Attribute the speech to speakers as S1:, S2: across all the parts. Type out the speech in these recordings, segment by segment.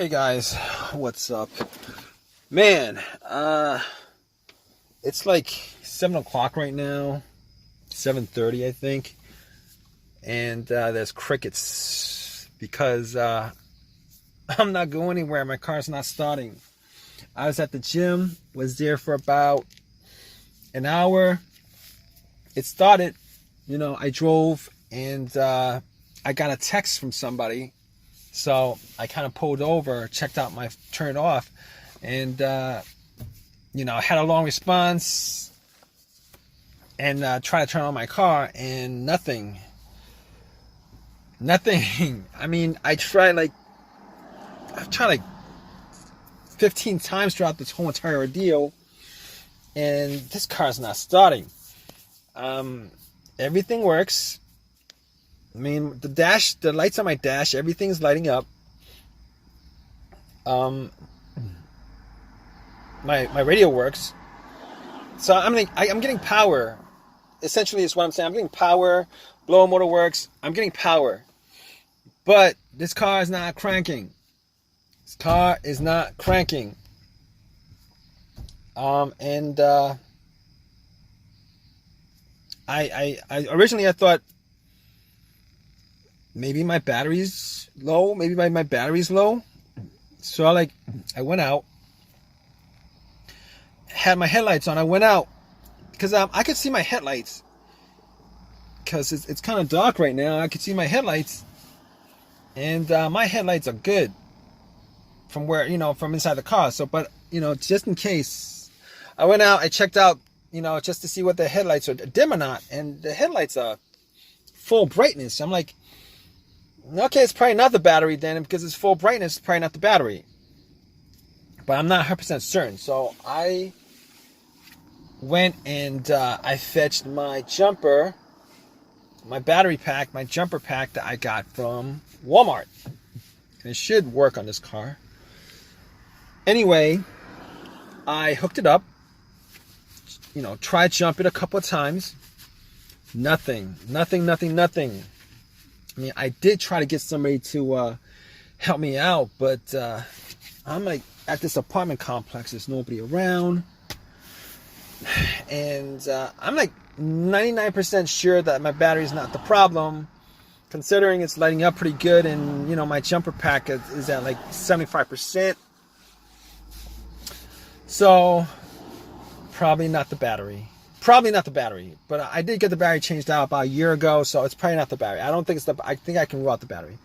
S1: Hey guys, what's up? Man, it's like 7 o'clock right now, 7:30 I think, and there's crickets because I'm not going anywhere. My car's not starting. I was at the gym, was there for about an hour. It started, I drove and I got a text from somebody. So I kind of pulled over, checked out turned it off, and, I had a long response and tried to turn on my car and nothing. I mean, I've tried like 15 times throughout this whole entire ordeal, and this car's not starting. Everything works. I mean, the lights on my dash, everything's lighting up. My radio works. So I'm getting power. Essentially, is what I'm saying. I'm getting power. Blower motor works. I'm getting power. But this car is not cranking. This car is not cranking. I originally thought maybe my battery's low. Maybe my battery's low. So I went out, had my headlights on. I went out because I could see my headlights because it's kind of dark right now. I could see my headlights, and my headlights are good from where, from inside the car. So, but, just in case, I went out, I checked out, just to see what the headlights are dim or not. And the headlights are full brightness. I'm like, okay, it's probably not the battery then, because it's full brightness, it's probably not the battery. But I'm not 100% certain. So I went and I fetched my jumper, my battery pack, my jumper pack that I got from Walmart. And it should work on this car. Anyway, I hooked it up, tried to jump it a couple of times. Nothing. I mean, I did try to get somebody to help me out, but I'm like at this apartment complex. There's nobody around. And I'm like 99% sure that my battery is not the problem, considering it's lighting up pretty good. And, my jumper pack is at like 75%. So probably not the battery. But I did get the battery changed out about a year ago, so it's probably not the battery. I think I can rule out the battery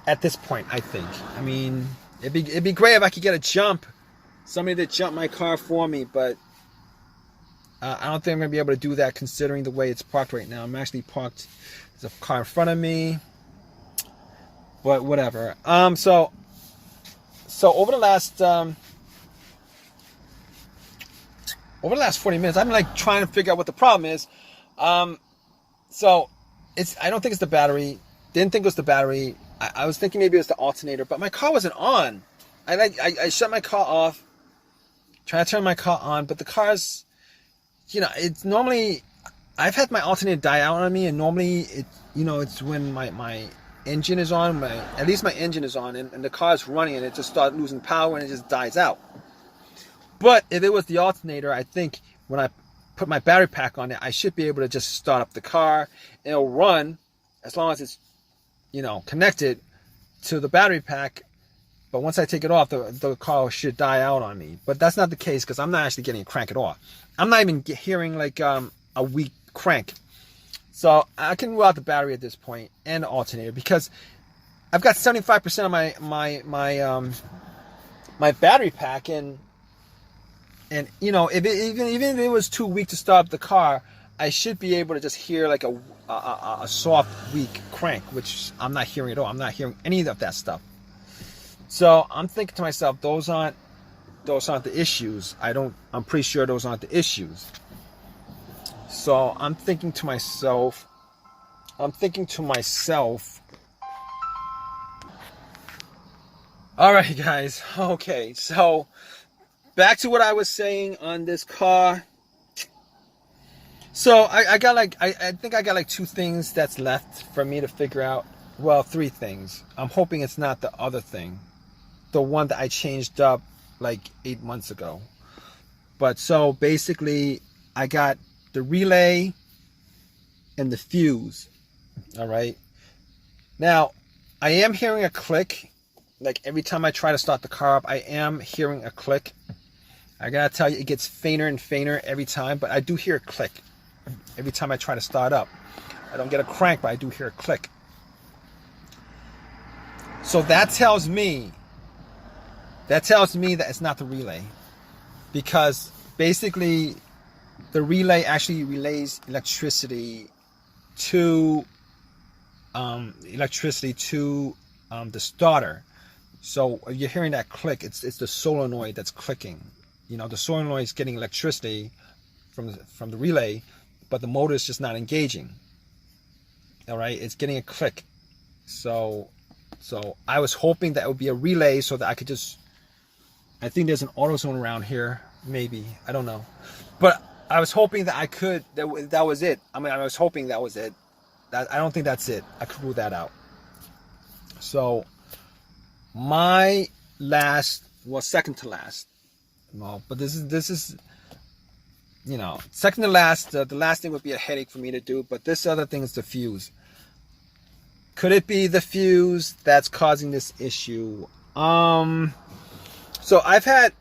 S1: at this point. I think. I mean, it'd be great if I could get somebody to jump my car for me, but I don't think I'm gonna be able to do that considering the way it's parked right now. I'm actually parked. There's a car in front of me, but whatever. So over the last 40 minutes, I've been trying to figure out what the problem is. So I don't think it's the battery. Didn't think it was the battery. I was thinking maybe it was the alternator, but my car wasn't on. I shut my car off, trying to turn my car on, but the car's, it's normally, I've had my alternator die out on me, and normally it's when my engine is on, at least my engine is on, and the car is running, and it just starts losing power and it just dies out. But if it was the alternator, I think when I put my battery pack on it, I should be able to just start up the car. It'll run as long as it's, connected to the battery pack. But once I take it off, the car should die out on me. But that's not the case because I'm not actually getting a crank at all. I'm not even hearing a weak crank. So I can rule out the battery at this point and the alternator because I've got 75% of my battery pack in. And, even if it was too weak to start up the car, I should be able to just hear a soft, weak crank, which I'm not hearing at all. I'm not hearing any of that stuff. So I'm thinking to myself, those aren't the issues. I'm pretty sure those aren't the issues. So I'm thinking to myself, all right, guys. Okay, so back to what I was saying on this car. So I think I got 2 things that's left for me to figure out. Well, 3 things. I'm hoping it's not the other thing. the one that I changed up like 8 months ago. But so basically, I got the relay and the fuse. All right. Now, I am hearing a click. Like every time I try to start the car up, I am hearing a click. I gotta tell you, it gets fainter and fainter every time, but I do hear a click every time I try to start up. I don't get a crank, but I do hear a click. So that tells me that it's not the relay, because basically the relay actually relays electricity to the starter. So if you're hearing that click, it's the solenoid that's clicking. You know, the solenoid is getting electricity from the relay, but the motor is just not engaging. All right, it's getting a click. So I was hoping that it would be a relay so that I could just, I think there's an AutoZone around here, maybe, I don't know. But I was hoping that that was it. I mean, I was hoping that was it. I don't think that's it. I could rule that out. So my last, well, second to last, no, but this is, you know, second to last. The last thing would be a headache for me to do, but this other thing is the fuse. Could it be the fuse that's causing this issue? So I've had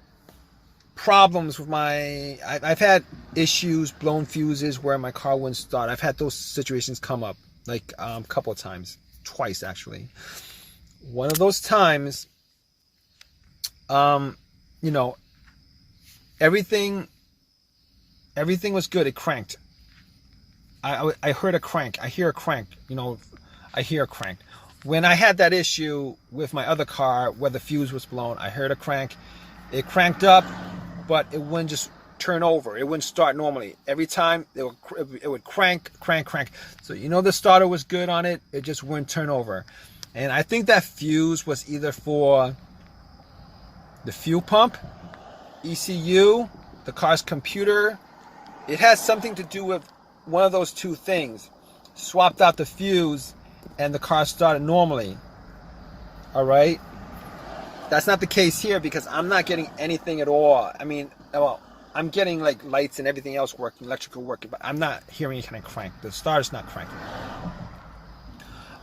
S1: problems with I've had issues, blown fuses where my car wouldn't start. I've had those situations come up like a couple of times, twice actually. One of those times, you know, everything was good. It cranked. I heard a crank. I hear a crank. You know, I hear a crank. When I had that issue with my other car where the fuse was blown, I heard a crank. It cranked up, but it wouldn't just turn over. It wouldn't start normally. Every time it would crank. So you know the starter was good on it. It just wouldn't turn over. And I think that fuse was either for the fuel pump, ECU, the car's computer. It has something to do with one of those two things. Swapped out the fuse and the car started normally. All right. That's not the case here because I'm not getting anything at all. I mean, well, I'm getting like lights and everything else working, electrical working, but I'm not hearing any kind of crank. The starter's not cranking.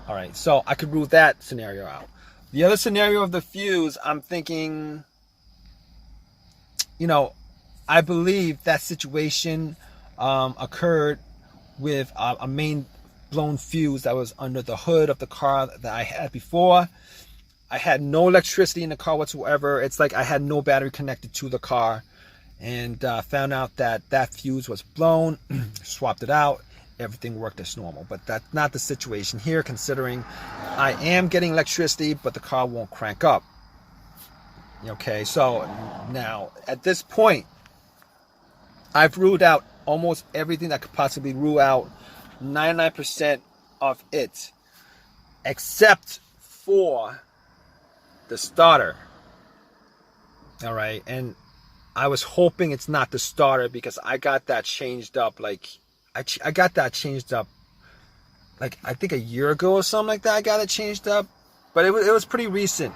S1: All right, so I could rule that scenario out. The other scenario of the fuse, I'm thinking, you know, I believe that situation occurred with a main blown fuse that was under the hood of the car that I had before. I had no electricity in the car whatsoever. It's like I had no battery connected to the car, and found out that fuse was blown, swapped it out. Everything worked as normal, but that's not the situation here, considering I am getting electricity, but the car won't crank up. Okay, so now at this point, I've ruled out almost everything that could possibly rule out 99% of it, except for the starter. All right, and I was hoping it's not the starter because I got that changed up like I got that changed up like I think a year ago or something like that. I got it changed up, but it was pretty recent,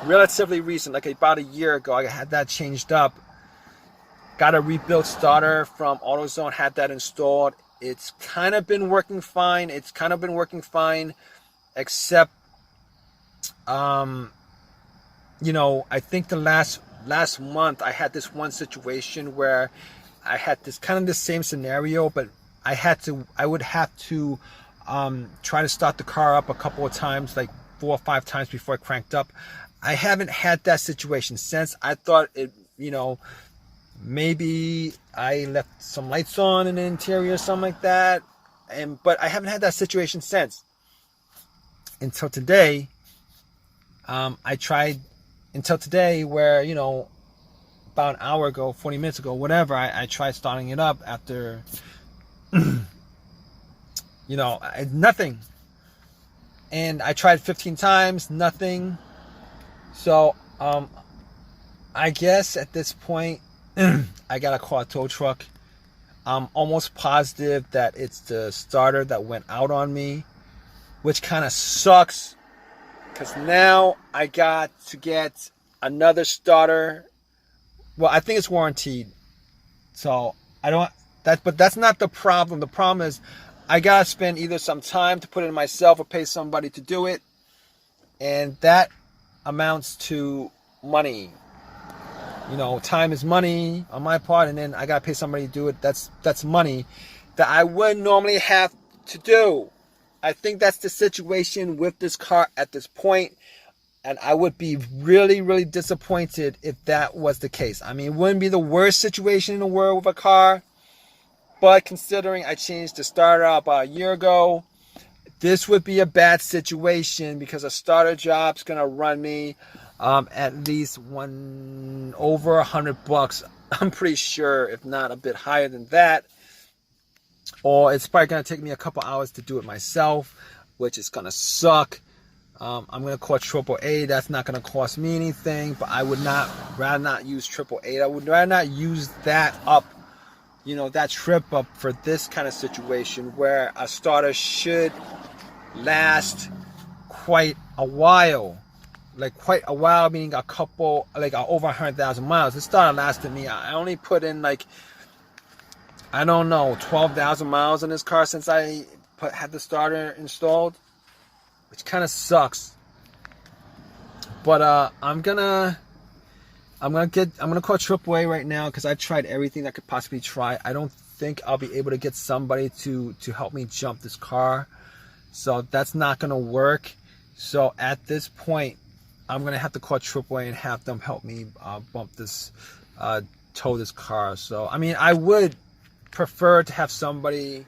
S1: relatively recent, like about a year ago. I had that changed up. Got a rebuilt starter from AutoZone, had that installed. It's kind of been working fine. Except you know, I think the last month I had this one situation where I had this kind of the same scenario, but I would have to try to start the car up a couple of times, like 4 or 5 times before it cranked up. I haven't had that situation since. I thought it, you know, maybe I left some lights on in the interior or something like that, but I haven't had that situation since. Until today, I tried until today where, you know, about an hour ago, 40 minutes ago, whatever, I tried starting it up after, you know, nothing. And I tried 15 times, nothing. So, I guess at this point, I gotta call a tow truck. I'm almost positive that it's the starter that went out on me, which kind of sucks, because now I got to get another starter. Well, I think it's warranted. So I don't but that's not the problem. The problem is I gotta spend either some time to put it in myself or pay somebody to do it. And that amounts to money. Time is money on my part, and then I gotta pay somebody to do it. That's money that I wouldn't normally have to do. I think that's the situation with this car at this point, and I would be really, really disappointed if that was the case. I mean, it wouldn't be the worst situation in the world with a car, but considering I changed the starter out about a year ago, this would be a bad situation because a starter job's gonna run me at least over $100. I'm pretty sure, if not a bit higher than that. Or it's probably gonna take me a couple hours to do it myself, which is gonna suck. I'm gonna call AAA. That's not gonna cost me anything, but I would rather not use AAA. I would rather not use that that trip up for this kind of situation where a starter should last quite a while. Like quite a while, meaning a couple, over 100,000 miles. This starter lasted me, I only put in 12,000 miles in this car since I had the starter installed, which kind of sucks. But I'm gonna call AAA right now because I tried everything I could possibly try. I don't think I'll be able to get somebody to help me jump this car, so that's not gonna work. So at this point, I'm gonna have to call AAA and have them help me tow this car. So I mean, I would prefer to have somebody,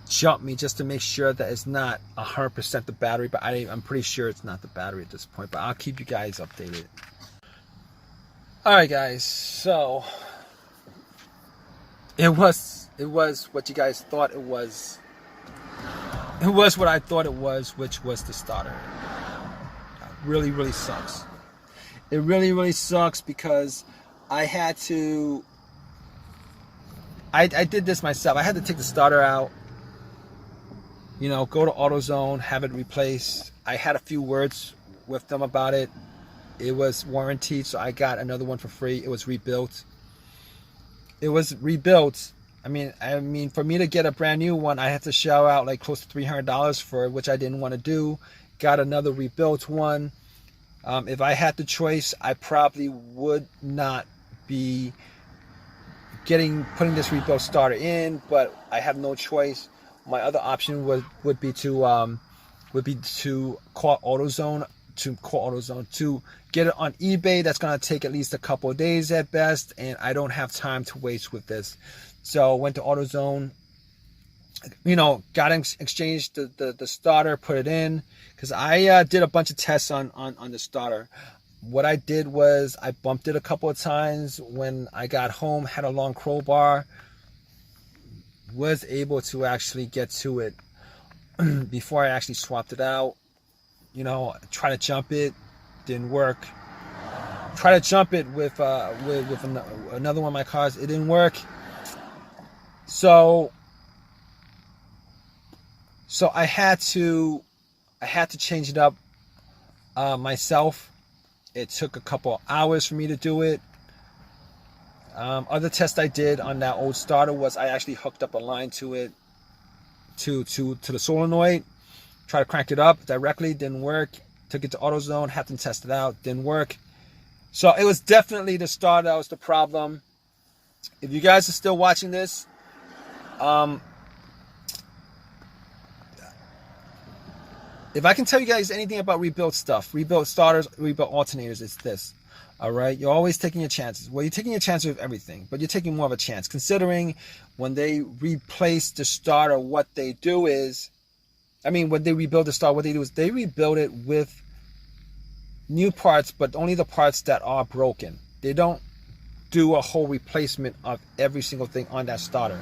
S1: jump me just to make sure that it's not 100% the battery. But I'm pretty sure it's not the battery at this point. But I'll keep you guys updated. All right, guys. So it was what you guys thought it was. It was what I thought it was, which was the starter. Really, really sucks. It really, really sucks because I had to. I did this myself. I had to take the starter out. Go to AutoZone, have it replaced. I had a few words with them about it. It was warranted, so I got another one for free. It was rebuilt. I mean, for me to get a brand new one, I had to shell out close to $300 for it, which I didn't want to do. Got another rebuilt one. If I had the choice, I probably would not be putting this rebuilt starter in, but I have no choice. My other option would be to call AutoZone to get it on eBay. That's gonna take at least a couple of days at best, and I don't have time to waste with this. So went to AutoZone, got exchanged the starter, put it in, because I did a bunch of tests on the starter. What I did was I bumped it a couple of times. When I got home, had a long crowbar, was able to actually get to it before I actually swapped it out. Try to jump it, didn't work. Try to jump it with another one of my cars, it didn't work. So I had to change it up myself. It took a couple hours for me to do it. Other test I did on that old starter was I actually hooked up a line to it, to the solenoid. Tried to crank it up directly, didn't work. Took it to AutoZone, had them test it out, didn't work. So it was definitely the starter that was the problem. If you guys are still watching this, if I can tell you guys anything about rebuilt stuff, rebuilt starters, rebuilt alternators, it's this. All right, you're always taking your chances. Well, you're taking your chances with everything, but you're taking more of a chance. Considering when they replace the starter, what they do is, when they rebuild the starter, what they do is they rebuild it with new parts, but only the parts that are broken. They don't do a whole replacement of every single thing on that starter,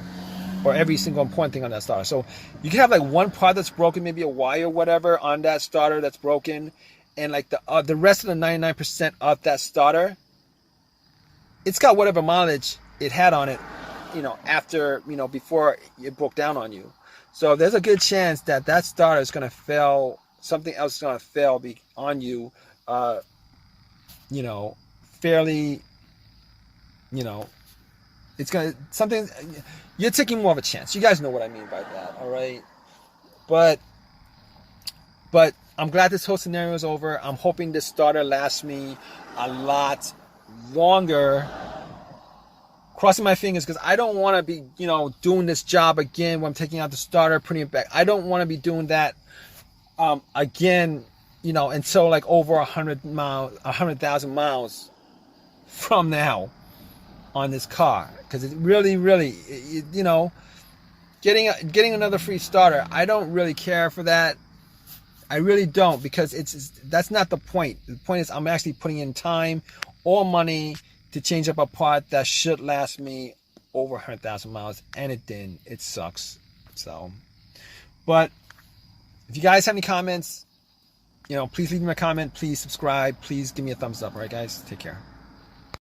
S1: or every single important thing on that starter. So you can have one part that's broken, maybe a wire or whatever on that starter that's broken, and the rest of the 99% of that starter, it's got whatever mileage it had on it, after, before it broke down on you. So there's a good chance that starter is going to fail. Something else is going to fail on you you know, fairly, you know, it's gonna something. You're taking more of a chance. You guys know what I mean by that, all right? But I'm glad this whole scenario is over. I'm hoping this starter lasts me a lot longer. Crossing my fingers, because I don't want to be, you know, doing this job again when I'm taking out the starter, putting it back. I don't want to be doing that again, you know, until like over 100,000 miles from now on this car, because it really, you know, getting another free starter, I don't really care for that. I really don't, because that's not the point. The point is I'm actually putting in time or money to change up a part that should last me over 100,000 miles, and it didn't. It sucks. So, but if you guys have any comments, you know, please leave me a comment. Please subscribe. Please give me a thumbs up. All right, guys, take care.